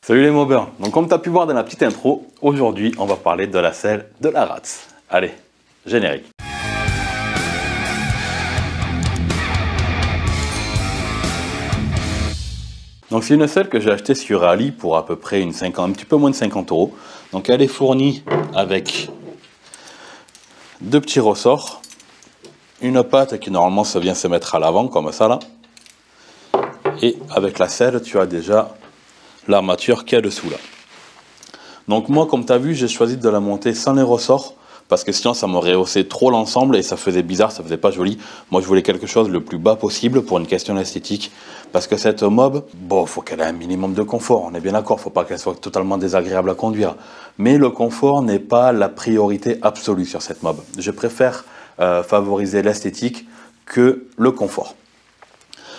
Salut les mobbers, donc comme tu as pu voir dans la petite intro, aujourd'hui on va parler de la selle de la Rats. Allez, générique. Donc c'est une selle que j'ai achetée sur Ali pour à peu près un petit peu moins de 50 €. Donc elle est fournie avec deux petits ressorts, une patte qui normalement ça vient se mettre à l'avant comme ça là, et avec la selle tu as déjà l'armature qu'il y a dessous là. Donc moi comme tu as vu j'ai choisi de la monter sans les ressorts parce que sinon ça m'aurait haussé trop l'ensemble et ça faisait bizarre, ça faisait pas joli. Moi je voulais quelque chose le plus bas possible pour une question esthétique parce que cette mob, bon faut qu'elle ait un minimum de confort, on est bien d'accord, faut pas qu'elle soit totalement désagréable à conduire. Mais le confort n'est pas la priorité absolue sur cette mob. Je préfère favoriser l'esthétique que le confort.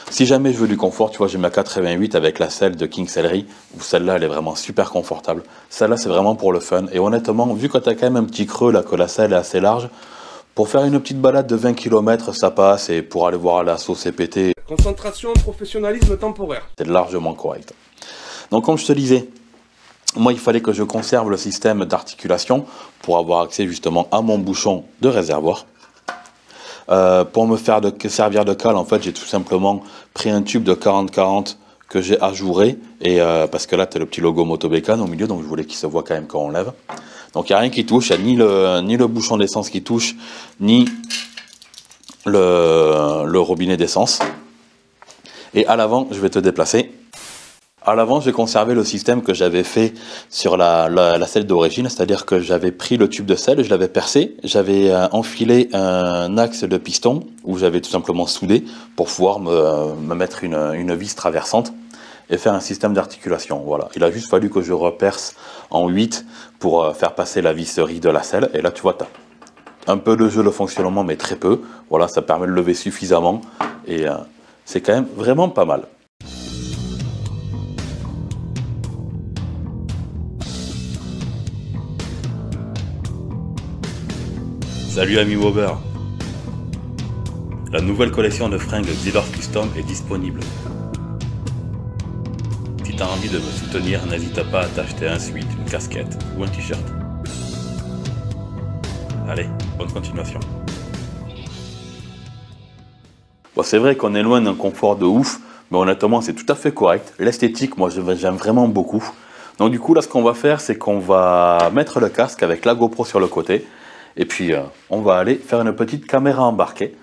Si jamais je veux du confort, tu vois, j'ai ma 88 avec la selle de King Sellerie, où celle-là, elle est vraiment super confortable. Celle-là, c'est vraiment pour le fun. Et honnêtement, vu que tu as quand même un petit creux, là, que la selle est assez large, pour faire une petite balade de 20 km, ça passe. Et pour aller voir l'assaut CPT... Concentration, professionnalisme temporaire. C'est largement correct. Donc, comme je te disais, moi, il fallait que je conserve le système d'articulation pour avoir accès justement à mon bouchon de réservoir. Pour me faire servir de cale, en fait, j'ai tout simplement pris un tube de 40-40 que j'ai ajouré, et parce que là, tu as le petit logo Motobécane au milieu, donc je voulais qu'il se voit quand même quand on lève. Donc il n'y a rien qui touche, il n'y a ni le bouchon d'essence qui touche, ni le robinet d'essence. Et à l'avant, je vais te déplacer. À l'avant, j'ai conservé le système que j'avais fait sur la selle d'origine, c'est-à-dire que j'avais pris le tube de selle, je l'avais percé, j'avais enfilé un axe de piston où j'avais tout simplement soudé pour pouvoir me mettre une vis traversante et faire un système d'articulation. Voilà. Il a juste fallu que je reperce en 8 pour faire passer la visserie de la selle. Et là, tu vois, tu as un peu de jeu de fonctionnement, mais très peu. Voilà, ça permet de lever suffisamment et c'est quand même vraiment pas mal. Salut amis Wobber. La nouvelle collection de fringues Xilorf Custom est disponible. Si tu as envie de me soutenir, n'hésite pas à t'acheter un sweat, une casquette ou un t-shirt. Allez, bonne continuation. Bon, c'est vrai qu'on est loin d'un confort de ouf, mais honnêtement c'est tout à fait correct. L'esthétique, moi j'aime vraiment beaucoup. Donc du coup là ce qu'on va faire, c'est qu'on va mettre le casque avec la GoPro sur le côté. Et puis, on va aller faire une petite caméra embarquée.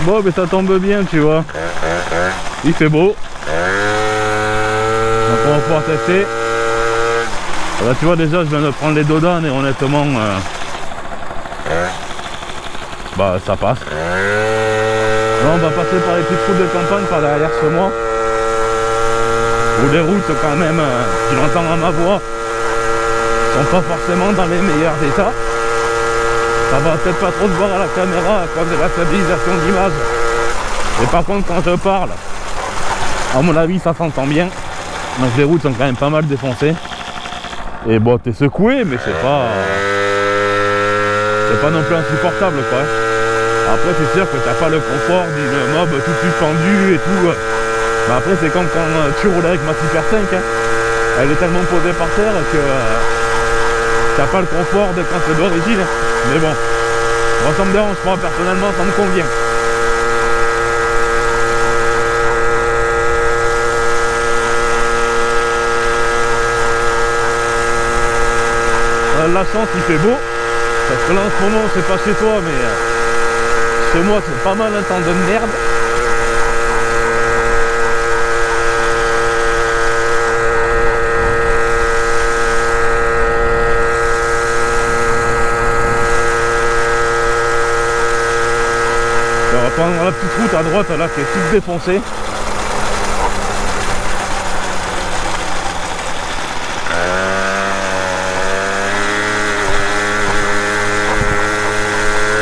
Bon, mais ça tombe bien, tu vois. Il fait beau. Donc, on va pouvoir tester. Là, tu vois, déjà, je viens de prendre les dodanes et honnêtement, bah, ça passe. Là, on va passer par les petites routes de campagne par derrière chez moi. Où les routes quand même, tu l'entends à ma voix, sont pas forcément dans les meilleurs états. Ça va peut-être pas trop se voir à la caméra à cause de la stabilisation d'image. Et par contre quand je parle, à mon avis ça s'entend bien. Donc les routes sont quand même pas mal défoncées. Et bon, t'es secoué, mais c'est pas non plus insupportable quoi. Après c'est sûr que t'as pas le confort d'une mob tout suspendue et tout. Mais après c'est comme quand tu roules avec ma Super 5 hein. Elle est tellement posée par terre que t'as pas le confort de quand c'est d'origine. Mais bon, moi ça me dérange pas, personnellement ça me convient. La chance il fait beau. Parce que là en ce moment c'est pas chez toi mais chez moi c'est pas mal un temps de merde. prendre la petite route à droite là qui est toute défoncée.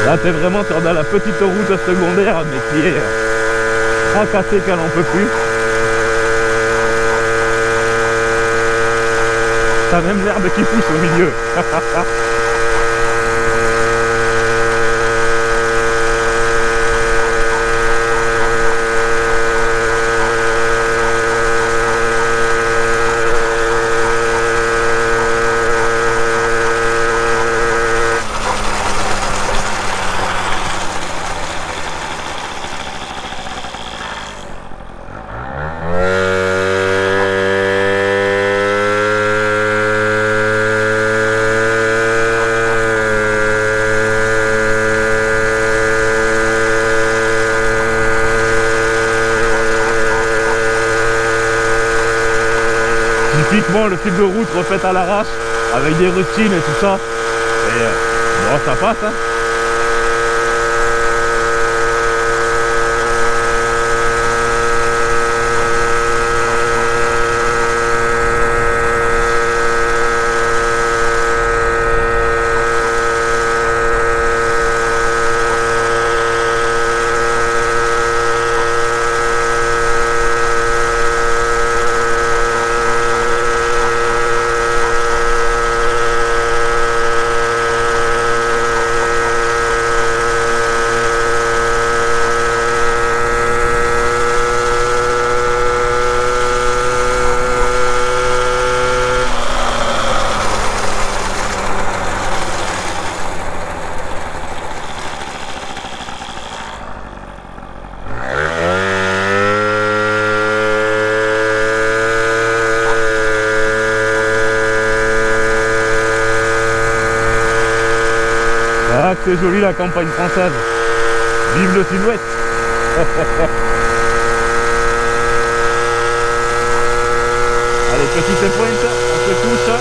Là t'es vraiment sur la petite route secondaire mais qui est fracassée qu'elle n'en peut plus. T'as même l'herbe qui pousse au milieu. Typiquement le type de route refaite à l'arrache avec des rustines et tout ça. Et bon, ça passe hein. Ah, c'est joli la campagne française. Vive le sud-ouest. Allez, petite pointe, on se touche.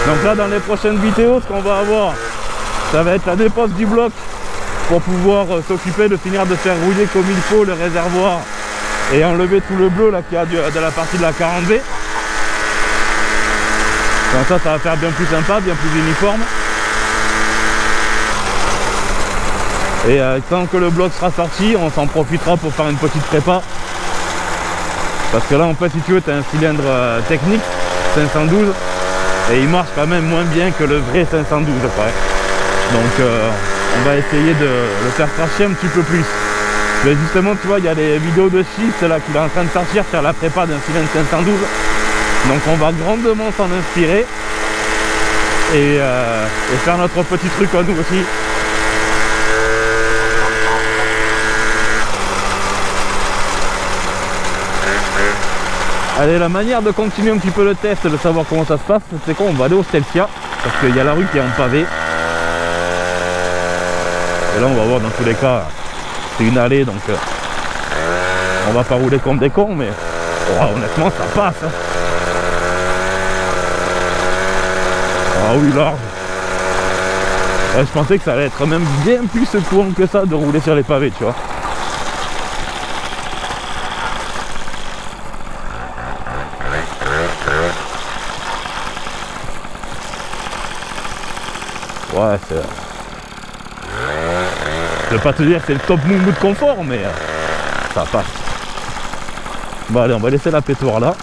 Donc là dans les prochaines vidéos ce qu'on va avoir, ça va être la dépose du bloc pour pouvoir s'occuper de finir de faire rouiller comme il faut le réservoir et enlever tout le bleu là qu'il y a de la partie de la 40V. Comme ça va faire bien plus sympa, bien plus uniforme. Et tant que le bloc sera sorti, on s'en profitera pour faire une petite prépa. Parce que là en fait si tu veux tu as un cylindre technique 512 et il marche quand même moins bien que le vrai 512 après. Donc on va essayer de le faire cracher un petit peu plus. Mais justement tu vois il y a des vidéos de Shift là qu'il est en train de sortir faire la prépa d'un cylindre 512. Donc on va grandement s'en inspirer et faire notre petit truc à nous aussi. Allez, la manière de continuer un petit peu le test, de savoir comment ça se passe, c'est quoi? On va aller au Stelvia, parce qu'il y a la rue qui est en pavé. Et là, on va voir dans tous les cas, c'est une allée, donc on va pas rouler comme des cons, mais honnêtement, ça passe. Hein. Ah oui, large. Ouais, je pensais que ça allait être même bien plus secouant que ça de rouler sur les pavés, tu vois. Ouais, c'est... Je vais pas te dire que c'est le top moumou de confort, mais ça passe. Bon allez, on va laisser la pétoire là.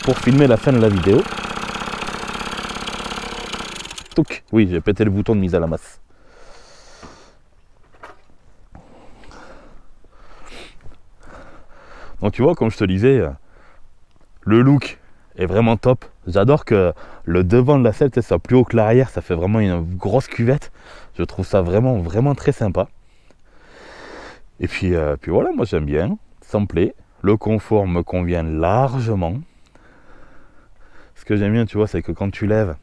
Pour filmer la fin de la vidéo. Touc. Oui, j'ai pété le bouton de mise à la masse. Donc tu vois, comme je te disais, le look est vraiment top. J'adore que le devant de la selle soit plus haut que l'arrière, ça fait vraiment une grosse cuvette. Je trouve ça vraiment très sympa. Et puis voilà, moi j'aime bien, ça me plaît. Le confort me convient largement. Ce que j'aime bien, tu vois, c'est que quand tu lèves,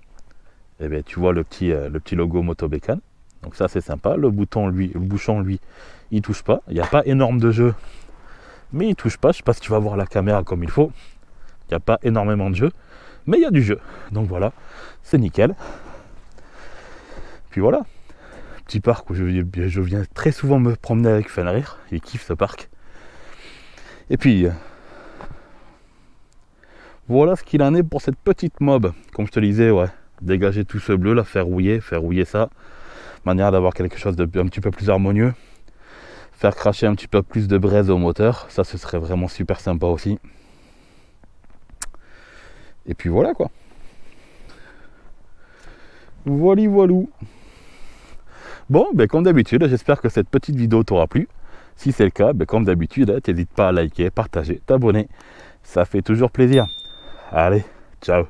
eh bien, tu vois le petit logo Moto Bécane. Donc ça, c'est sympa. Le bouchon, lui, il touche pas. Il n'y a pas énorme de jeu, mais il touche pas. Je sais pas si tu vas voir la caméra comme il faut. Il n'y a pas énormément de jeu, mais il y a du jeu. Donc voilà, c'est nickel. Puis voilà, petit parc où je viens très souvent me promener avec Fenrir. Il kiffe ce parc. Et puis, voilà ce qu'il en est pour cette petite mob. Comme je te disais, ouais, dégager tout ce bleu là, faire rouiller ça. Manière d'avoir quelque chose de un petit peu plus harmonieux. Faire cracher un petit peu plus de braise au moteur. Ça, ce serait vraiment super sympa aussi. Et puis voilà quoi. Voilou. Bon, ben comme d'habitude, j'espère que cette petite vidéo t'aura plu. Si c'est le cas, ben comme d'habitude, n'hésite pas à liker, partager, t'abonner. Ça fait toujours plaisir. Allez, ciao.